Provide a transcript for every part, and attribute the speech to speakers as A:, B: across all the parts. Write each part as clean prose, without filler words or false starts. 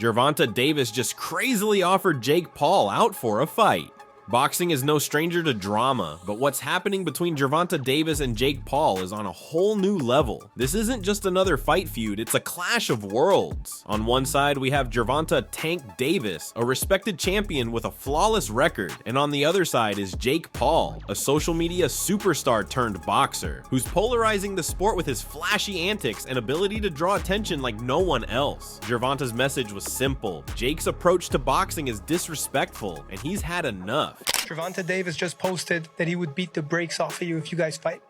A: Gervonta Davis just crazily offered Jake Paul out for a fight. Boxing is no stranger to drama, but what's happening between Gervonta Davis and Jake Paul is on a whole new level. This isn't just another fight feud, it's a clash of worlds. On one side, we have Gervonta Tank Davis, a respected champion with a flawless record, and on the other side is Jake Paul, a social media superstar turned boxer, who's polarizing the sport with his flashy antics and ability to draw attention like no one else. Gervonta's message was simple: Jake's approach to boxing is disrespectful, and he's had enough.
B: Gervonta Davis just posted that he would beat the brakes off of you if you guys fight.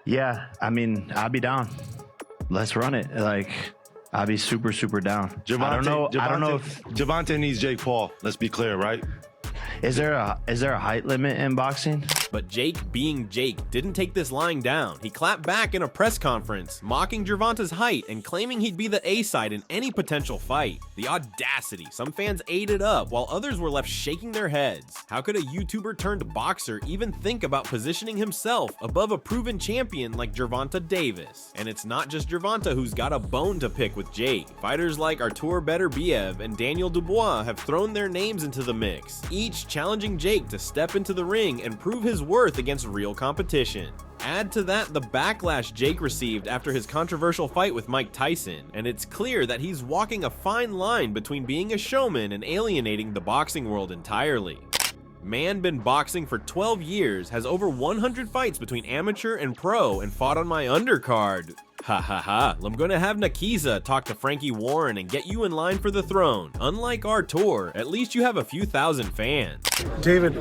C: Yeah, I mean, I'll be down. Let's run it. Like, I'll be super, super down. I don't know if
D: Gervonta needs Jake Paul. Let's be clear, right?
C: Is there a height limit in boxing?
A: But Jake, being Jake, didn't take this lying down. He clapped back in a press conference, mocking Gervonta's height and claiming he'd be the A-side in any potential fight. The audacity. Some fans ate it up, while others were left shaking their heads. How could a YouTuber turned boxer even think about positioning himself above a proven champion like Gervonta Davis? And it's not just Gervonta who's got a bone to pick with Jake. Fighters like Artur Beterbiev and Daniel Dubois have thrown their names into the mix, each challenging Jake to step into the ring and prove his worth against real competition. Add to that the backlash Jake received after his controversial fight with Mike Tyson, and it's clear that he's walking a fine line between being a showman and alienating the boxing world entirely. Man been boxing for 12 years, has over 100 fights between amateur and pro, and fought on my undercard. Ha ha ha, I'm gonna have Nakiza talk to Frankie Warren and get you in line for the throne. Unlike Artur, at least you have a few thousand fans.
E: David,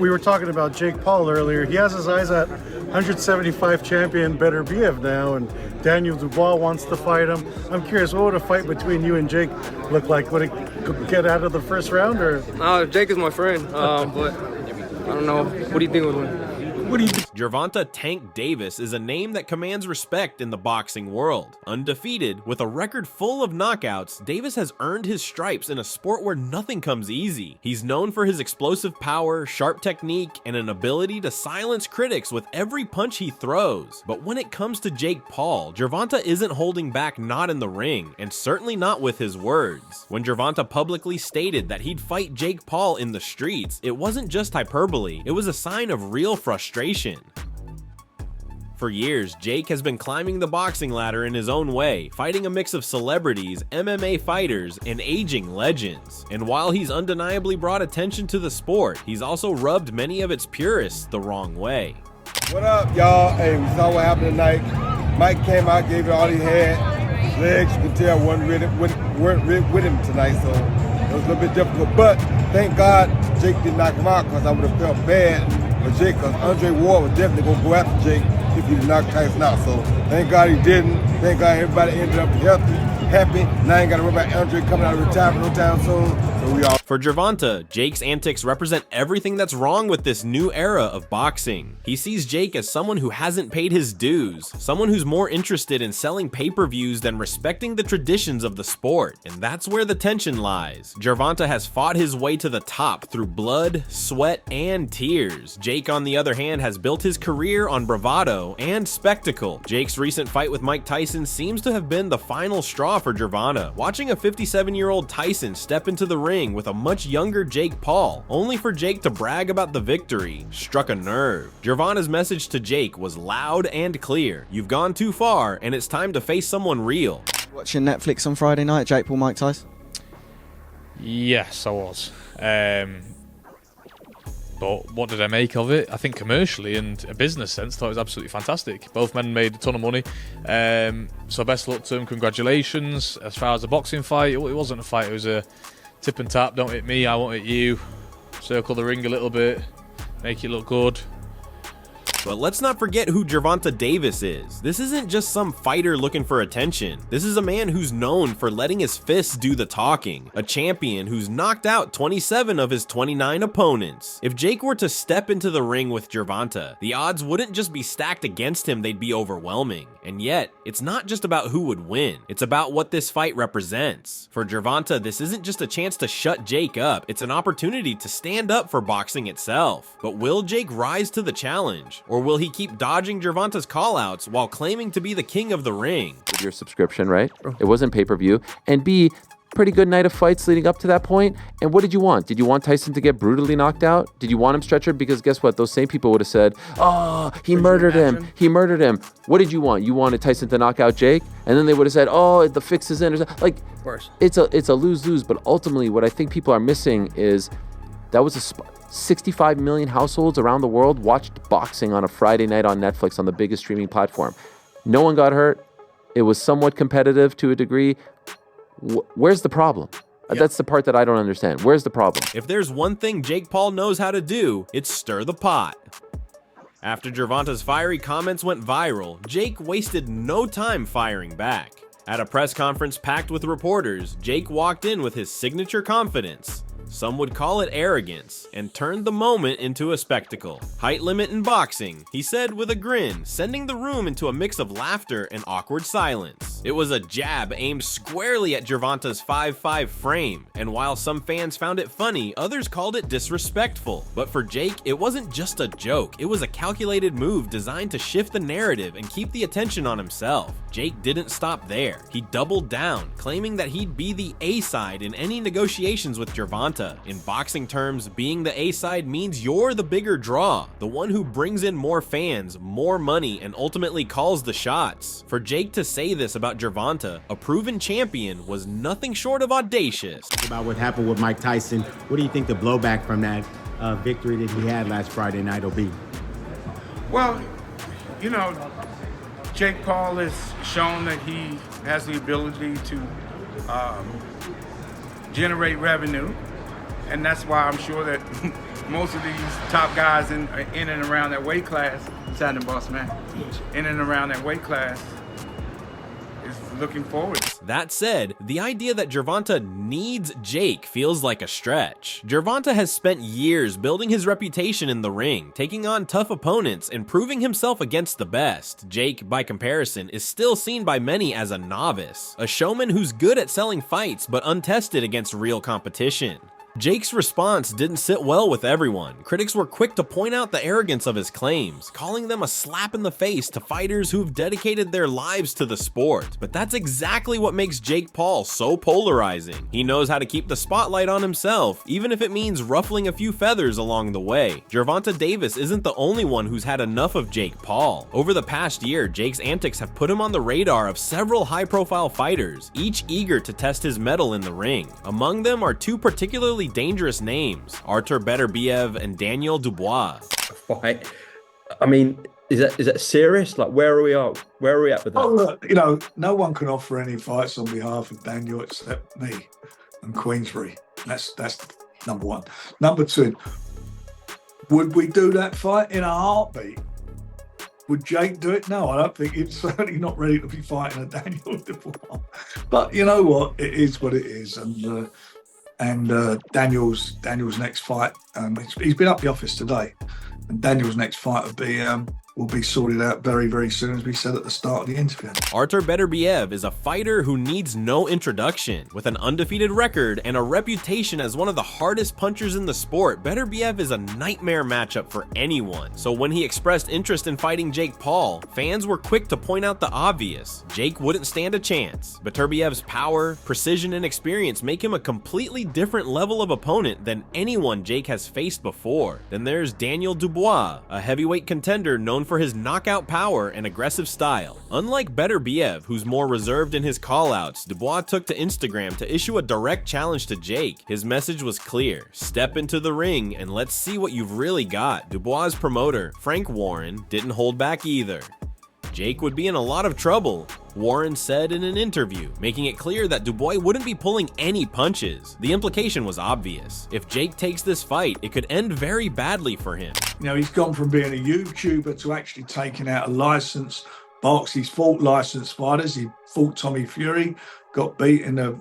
E: we were talking about Jake Paul earlier. He has his eyes at 175 champion Beterbiev now, and Daniel Dubois wants to fight him. I'm curious, what would a fight between you and Jake look like? Would it get out of the first round, or?
F: Jake is my friend, but I don't know. What do you think would win?
A: Gervonta Tank Davis is a name that commands respect in the boxing world. Undefeated, with a record full of knockouts, Davis has earned his stripes in a sport where nothing comes easy. He's known for his explosive power, sharp technique, and an ability to silence critics with every punch he throws. But when it comes to Jake Paul, Gervonta isn't holding back, not in the ring, and certainly not with his words. When Gervonta publicly stated that he'd fight Jake Paul in the streets, it wasn't just hyperbole, it was a sign of real frustration. For years, Jake has been climbing the boxing ladder in his own way, fighting a mix of celebrities, MMA fighters, and aging legends. And while he's undeniably brought attention to the sport, he's also rubbed many of its purists the wrong way.
G: What up, y'all? Hey, we saw what happened tonight. Mike came out, gave it all he had. His legs, you could tell, weren't with him tonight, so it was a little bit difficult. But thank God Jake did knock him out, because I would have felt bad for Jake, because Andre Ward was definitely going to go after Jake if he did knock Tyson out. So thank God he didn't. Thank God everybody ended up healthy, happy. Now I ain't got to worry about Andre coming out of retirement no time soon. So we all.
A: For Gervonta, Jake's antics represent everything that's wrong with this new era of boxing. He sees Jake as someone who hasn't paid his dues, someone who's more interested in selling pay-per-views than respecting the traditions of the sport. And that's where the tension lies. Gervonta has fought his way to the top through blood, sweat, and tears. Jake, on the other hand, has built his career on bravado and spectacle. Jake's recent fight with Mike Tyson seems to have been the final straw for Gervonta. Watching a 57-year-old Tyson step into the ring with a much younger Jake Paul, only for Jake to brag about the victory, struck a nerve. Gervonta's message to Jake was loud and clear. You've gone too far, and it's time to face someone real.
H: Watching Netflix on Friday night, Jake Paul, Mike Tyson?
I: Yes, I was. But what did I make of it? I think commercially and a business sense, thought it was absolutely fantastic. Both men made a ton of money. So best of luck to them. Congratulations. As far as the boxing fight, it wasn't a fight. It was a tip and tap. Don't hit me, I won't hit you. Circle the ring a little bit. Make it look good.
A: But let's not forget who Gervonta Davis is. This isn't just some fighter looking for attention. This is a man who's known for letting his fists do the talking. A champion who's knocked out 27 of his 29 opponents. If Jake were to step into the ring with Gervonta, the odds wouldn't just be stacked against him, they'd be overwhelming. And yet, it's not just about who would win. It's about what this fight represents. For Gervonta, this isn't just a chance to shut Jake up. It's an opportunity to stand up for boxing itself. But will Jake rise to the challenge? Or will he keep dodging Gervonta's callouts while claiming to be the king of the ring?
J: With your subscription, right? It wasn't pay-per-view. And B, pretty good night of fights leading up to that point. And what did you want? Did you want Tyson to get brutally knocked out? Did you want him stretchered? Because guess what? Those same people would have said, oh, he murdered him. He murdered him. What did you want? You wanted Tyson to knock out Jake? And then they would have said, oh, the fix is in. Or something. Like, it's a lose-lose. But ultimately, what I think people are missing is that was 65 million households around the world watched boxing on a Friday night on Netflix on the biggest streaming platform. No one got hurt. It was somewhat competitive to a degree. Where's the problem? That's the part that I don't understand. Where's the problem?
A: If there's one thing Jake Paul knows how to do, it's stir the pot. After Gervonta's fiery comments went viral, Jake wasted no time firing back. At a press conference packed with reporters, Jake walked in with his signature confidence. Some would call it arrogance, and turned the moment into a spectacle. Height limit in boxing, he said with a grin, sending the room into a mix of laughter and awkward silence. It was a jab aimed squarely at Gervonta's 5'5" frame, and while some fans found it funny, others called it disrespectful. But for Jake, it wasn't just a joke, it was a calculated move designed to shift the narrative and keep the attention on himself. Jake didn't stop there. He doubled down, claiming that he'd be the A-side in any negotiations with Gervonta. In boxing terms, being the A-side means you're the bigger draw, the one who brings in more fans, more money, and ultimately calls the shots. For Jake to say this about Gervonta, a proven champion, was nothing short of audacious.
K: About what happened with Mike Tyson, what do you think the blowback from that victory that he had last Friday night will be?
L: Well, you know, Jake Paul has shown that he has the ability to generate revenue. And that's why I'm sure that most of these top guys in and around that weight class, Saturn Boss Man, in and around that weight class is looking forward.
A: That said, the idea that Gervonta needs Jake feels like a stretch. Gervonta has spent years building his reputation in the ring, taking on tough opponents and proving himself against the best. Jake, by comparison, is still seen by many as a novice, a showman who's good at selling fights but untested against real competition. Jake's response didn't sit well with everyone. Critics were quick to point out the arrogance of his claims, calling them a slap in the face to fighters who've dedicated their lives to the sport. But that's exactly what makes Jake Paul so polarizing. He knows how to keep the spotlight on himself, even if it means ruffling a few feathers along the way. Gervonta Davis isn't the only one who's had enough of Jake Paul. Over the past year, Jake's antics have put him on the radar of several high-profile fighters, each eager to test his mettle in the ring. Among them are two particularly dangerous names, Artur Beterbiev and Daniel Dubois.
M: Fight. I mean, is that serious? Like, where are we at? Where are we at with that?
N: Oh, look, you know, no one can offer any fights on behalf of Daniel except me and Queensbury. That's number one. Number two, would we do that fight in a heartbeat? Would Jake do it? No, I don't think. It's certainly not ready to be fighting a Daniel Dubois. But you know what? It is what it is, and Daniel's next fight, he's been up the office today, and Daniel's next fight will be sorted out very, very soon, as we said at the start of the interview.
A: Artur Beterbiev is a fighter who needs no introduction. With an undefeated record and a reputation as one of the hardest punchers in the sport, Beterbiev is a nightmare matchup for anyone. So when he expressed interest in fighting Jake Paul, fans were quick to point out the obvious. Jake wouldn't stand a chance. Beterbiev's power, precision, and experience make him a completely different level of opponent than anyone Jake has faced before. Then there's Daniel Dubois, a heavyweight contender known for his knockout power and aggressive style. Unlike Beterbiev, who's more reserved in his callouts, Dubois took to Instagram to issue a direct challenge to Jake. His message was clear: step into the ring and let's see what you've really got. Dubois' promoter, Frank Warren, didn't hold back either. Jake would be in a lot of trouble, Warren said in an interview, making it clear that Dubois wouldn't be pulling any punches. The implication was obvious. If Jake takes this fight, it could end very badly for him.
N: You know, he's gone from being a YouTuber to actually taking out a licensed box. He's fought licensed fighters. He fought Tommy Fury, got beat in a,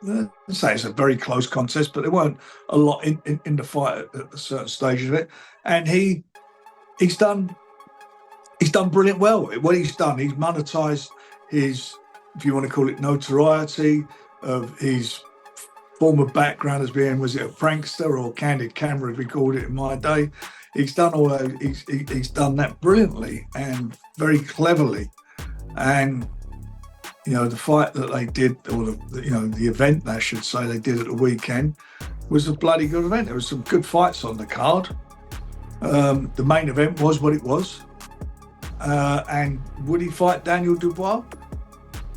N: I'd say it's a very close contest, but there weren't a lot in the fight at a certain stage of it. And he's done brilliant well. What he's done, he's monetized his, if you want to call it, notoriety of his former background as being, was it a prankster or candid camera, as we called it in my day. he's done all those, he's done that brilliantly and very cleverly. And you know, the fight that they did, or the event, I should say, they did at the weekend, was a bloody good event. There was some good fights on the card. The main event was what it was. And would he fight Daniel Dubois?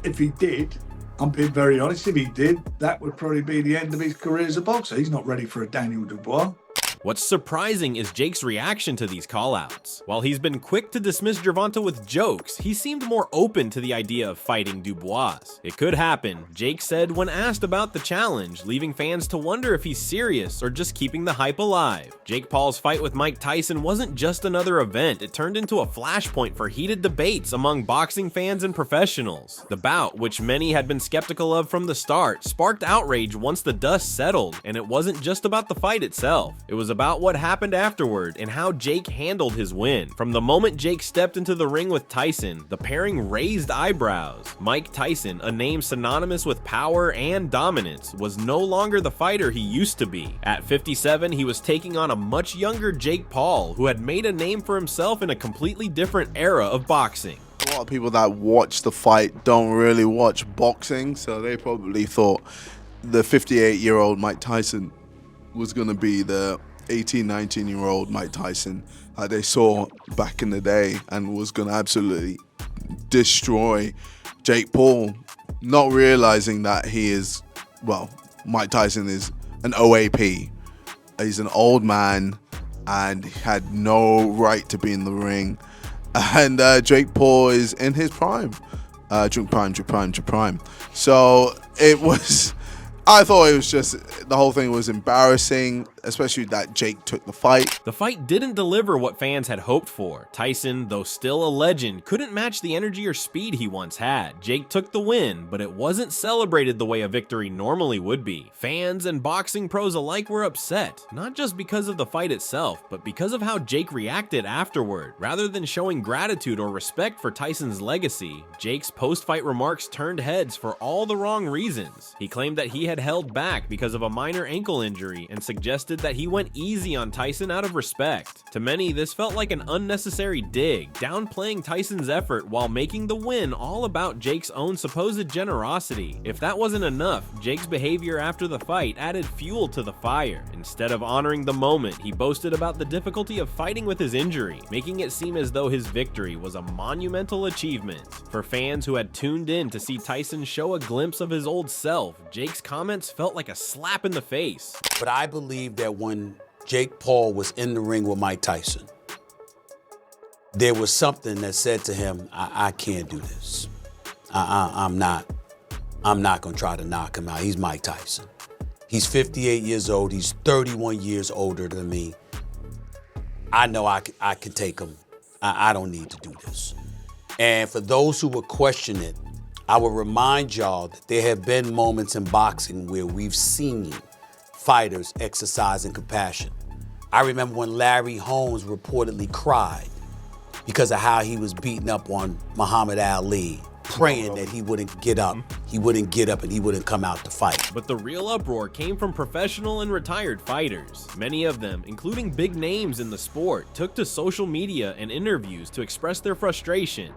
N: If he did, I'm being very honest, if he did, that would probably be the end of his career as a boxer. He's not ready for a Daniel Dubois.
A: What's surprising is Jake's reaction to these callouts. While he's been quick to dismiss Gervonta with jokes, he seemed more open to the idea of fighting Dubois. It could happen, Jake said when asked about the challenge, leaving fans to wonder if he's serious or just keeping the hype alive. Jake Paul's fight with Mike Tyson wasn't just another event, it turned into a flashpoint for heated debates among boxing fans and professionals. The bout, which many had been skeptical of from the start, sparked outrage once the dust settled, and it wasn't just about the fight itself. It was about what happened afterward and how Jake handled his win. From the moment Jake stepped into the ring with Tyson, the pairing raised eyebrows. Mike Tyson, a name synonymous with power and dominance, was no longer the fighter he used to be. At 57, he was taking on a much younger Jake Paul, who had made a name for himself in a completely different era of boxing.
O: A lot of people that watch the fight don't really watch boxing, so they probably thought the 58-year-old Mike Tyson was going to be the 18, 19-year-old Mike Tyson that they saw back in the day and was going to absolutely destroy Jake Paul, not realizing that he is, well, Mike Tyson is an OAP. He's an old man and had no right to be in the ring. And Jake Paul is in his prime. Drink prime. So it was... I thought it was just, the whole thing was embarrassing, especially that Jake took the fight.
A: The fight didn't deliver what fans had hoped for. Tyson, though still a legend, couldn't match the energy or speed he once had. Jake took the win, but it wasn't celebrated the way a victory normally would be. Fans and boxing pros alike were upset, not just because of the fight itself, but because of how Jake reacted afterward. Rather than showing gratitude or respect for Tyson's legacy, Jake's post-fight remarks turned heads for all the wrong reasons. He claimed that he had held back because of a minor ankle injury and suggested that he went easy on Tyson out of respect. To many, this felt like an unnecessary dig, downplaying Tyson's effort while making the win all about Jake's own supposed generosity. If that wasn't enough, Jake's behavior after the fight added fuel to the fire. Instead of honoring the moment, he boasted about the difficulty of fighting with his injury, making it seem as though his victory was a monumental achievement. For fans who had tuned in to see Tyson show a glimpse of his old self, Jake's comments felt like a slap in the face.
P: But I believe that when Jake Paul was in the ring with Mike Tyson, there was something that said to him, I can't do this. I'm not going to try to knock him out. He's Mike Tyson. He's 58 years old. He's 31 years older than me. I know I can take him. I don't need to do this. And for those who would question it, I will remind y'all that there have been moments in boxing where we've seen fighters exercising compassion. I remember when Larry Holmes reportedly cried because of how he was beating up on Muhammad Ali, praying that he wouldn't get up. He wouldn't get up and he wouldn't come out to fight.
A: But the real uproar came from professional and retired fighters. Many of them, including big names in the sport, took to social media and interviews to express their frustration.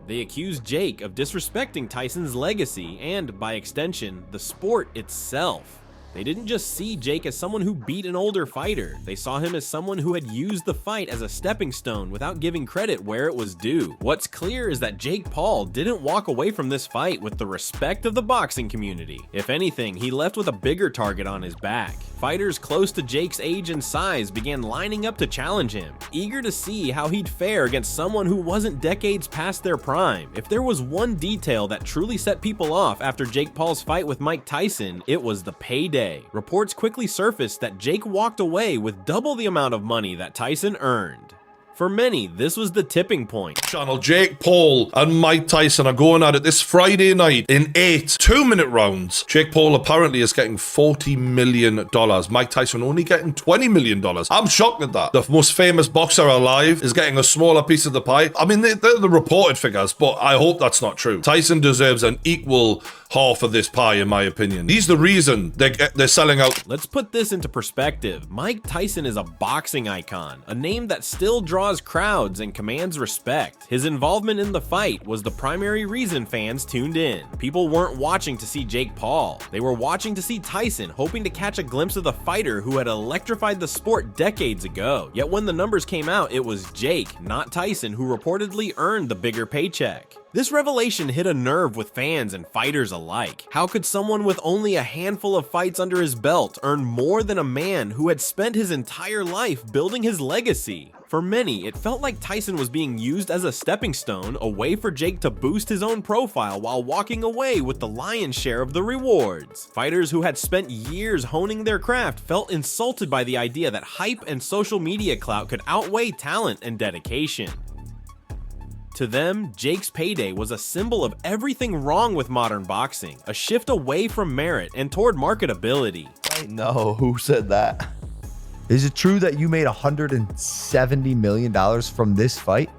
A: They accused Jake of disrespecting Tyson's legacy and, by extension, the sport itself. They didn't just see Jake as someone who beat an older fighter. They saw him as someone who had used the fight as a stepping stone without giving credit where it was due. What's clear is that Jake Paul didn't walk away from this fight with the respect of the boxing community. If anything, he left with a bigger target on his back. Fighters close to Jake's age and size began lining up to challenge him, eager to see how he'd fare against someone who wasn't decades past their prime. If there was one detail that truly set people off after Jake Paul's fight with Mike Tyson, it was the payday. Reports quickly surfaced that Jake walked away with double the amount of money that Tyson earned. For many, this was the tipping point.
Q: Channel Jake Paul and Mike Tyson are going at it this Friday night in 8 2-minute rounds. Jake Paul apparently is getting $40 million. Mike Tyson only getting $20 million. I'm shocked at that. The most famous boxer alive is getting a smaller piece of the pie. I mean, they're the reported figures, but I hope that's not true. Tyson deserves an equal half of this pie, in my opinion. He's the reason they're selling out.
A: Let's put this into perspective. Mike Tyson is a boxing icon, a name that still draws crowds and commands respect. His involvement in the fight was the primary reason fans tuned in. People weren't watching to see Jake Paul. They were watching to see Tyson, hoping to catch a glimpse of the fighter who had electrified the sport decades ago. Yet when the numbers came out, it was Jake, not Tyson, who reportedly earned the bigger paycheck. This revelation hit a nerve with fans and fighters alike. How could someone with only a handful of fights under his belt earn more than a man who had spent his entire life building his legacy? For many, it felt like Tyson was being used as a stepping stone, a way for Jake to boost his own profile while walking away with the lion's share of the rewards. Fighters who had spent years honing their craft felt insulted by the idea that hype and social media clout could outweigh talent and dedication. To them, Jake's payday was a symbol of everything wrong with modern boxing, a shift away from merit and toward marketability.
R: No, who said that? Is it true that you made $170 million from this fight?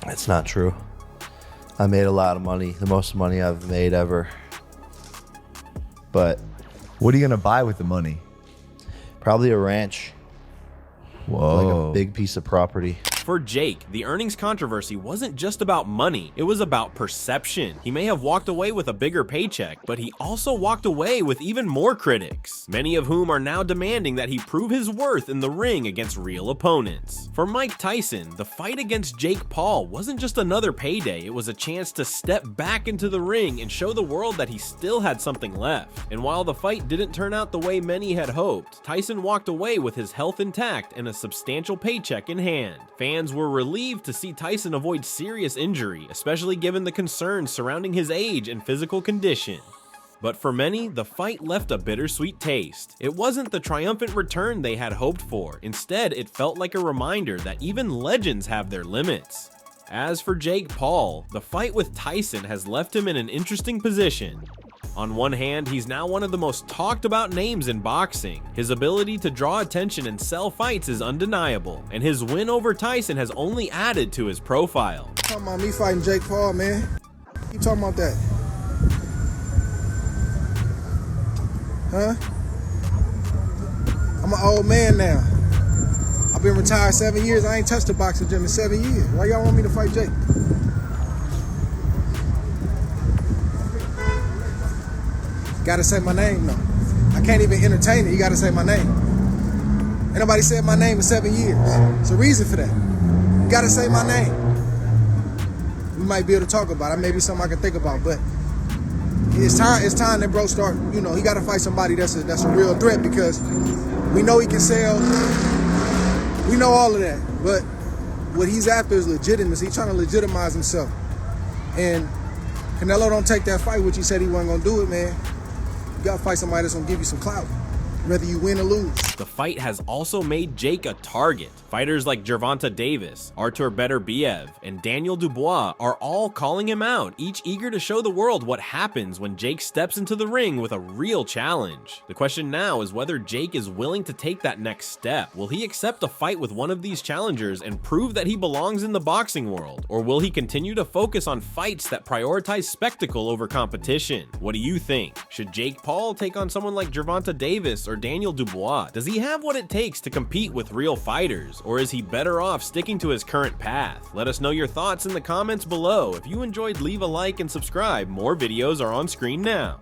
R: That's not true. I made a lot of money, the most money I've made ever. But what are you gonna buy with the money? Probably a ranch. Whoa. Like a big piece of property.
A: For Jake, the earnings controversy wasn't just about money, it was about perception. He may have walked away with a bigger paycheck, but he also walked away with even more critics, many of whom are now demanding that he prove his worth in the ring against real opponents. For Mike Tyson, the fight against Jake Paul wasn't just another payday, it was a chance to step back into the ring and show the world that he still had something left. And while the fight didn't turn out the way many had hoped, Tyson walked away with his health intact and a substantial paycheck in hand. Fans were relieved to see Tyson avoid serious injury, especially given the concerns surrounding his age and physical condition. But for many, the fight left a bittersweet taste. It wasn't the triumphant return they had hoped for. Instead, it felt like a reminder that even legends have their limits. As for Jake Paul, the fight with Tyson has left him in an interesting position. On one hand, he's now one of the most talked about names in boxing. His ability to draw attention and sell fights is undeniable, and his win over Tyson has only added to his profile.
S: Talking about me fighting Jake Paul, man. You talking about that? Huh? I'm an old man now. I've been retired 7 years. I ain't touched a boxing gym in 7 years. Why y'all want me to fight Jake? Gotta say my name though. I can't even entertain it. You gotta say my name. Ain't nobody said my name in 7 years. There's a reason for that. You gotta say my name. We might be able to talk about it. Maybe something I can think about, but it's time that bro start, you know, he gotta fight somebody that's a real threat, because we know he can sell. We know all of that. But what he's after is legitimacy. He's trying to legitimize himself. And Canelo don't take that fight, which he said he wasn't gonna do it, man. You gotta fight somebody that's gonna give you some clout, whether you win or lose.
A: The fight has also made Jake a target. Fighters like Gervonta Davis, Artur Beterbiev, and Daniel Dubois are all calling him out, each eager to show the world what happens when Jake steps into the ring with a real challenge. The question now is whether Jake is willing to take that next step. Will he accept a fight with one of these challengers and prove that he belongs in the boxing world? Or will he continue to focus on fights that prioritize spectacle over competition? What do you think? Should Jake Paul take on someone like Gervonta Davis or Daniel Dubois? Does he have what it takes to compete with real fighters? Or is he better off sticking to his current path? Let us know your thoughts in the comments below. If you enjoyed, leave a like and subscribe. More videos are on screen now.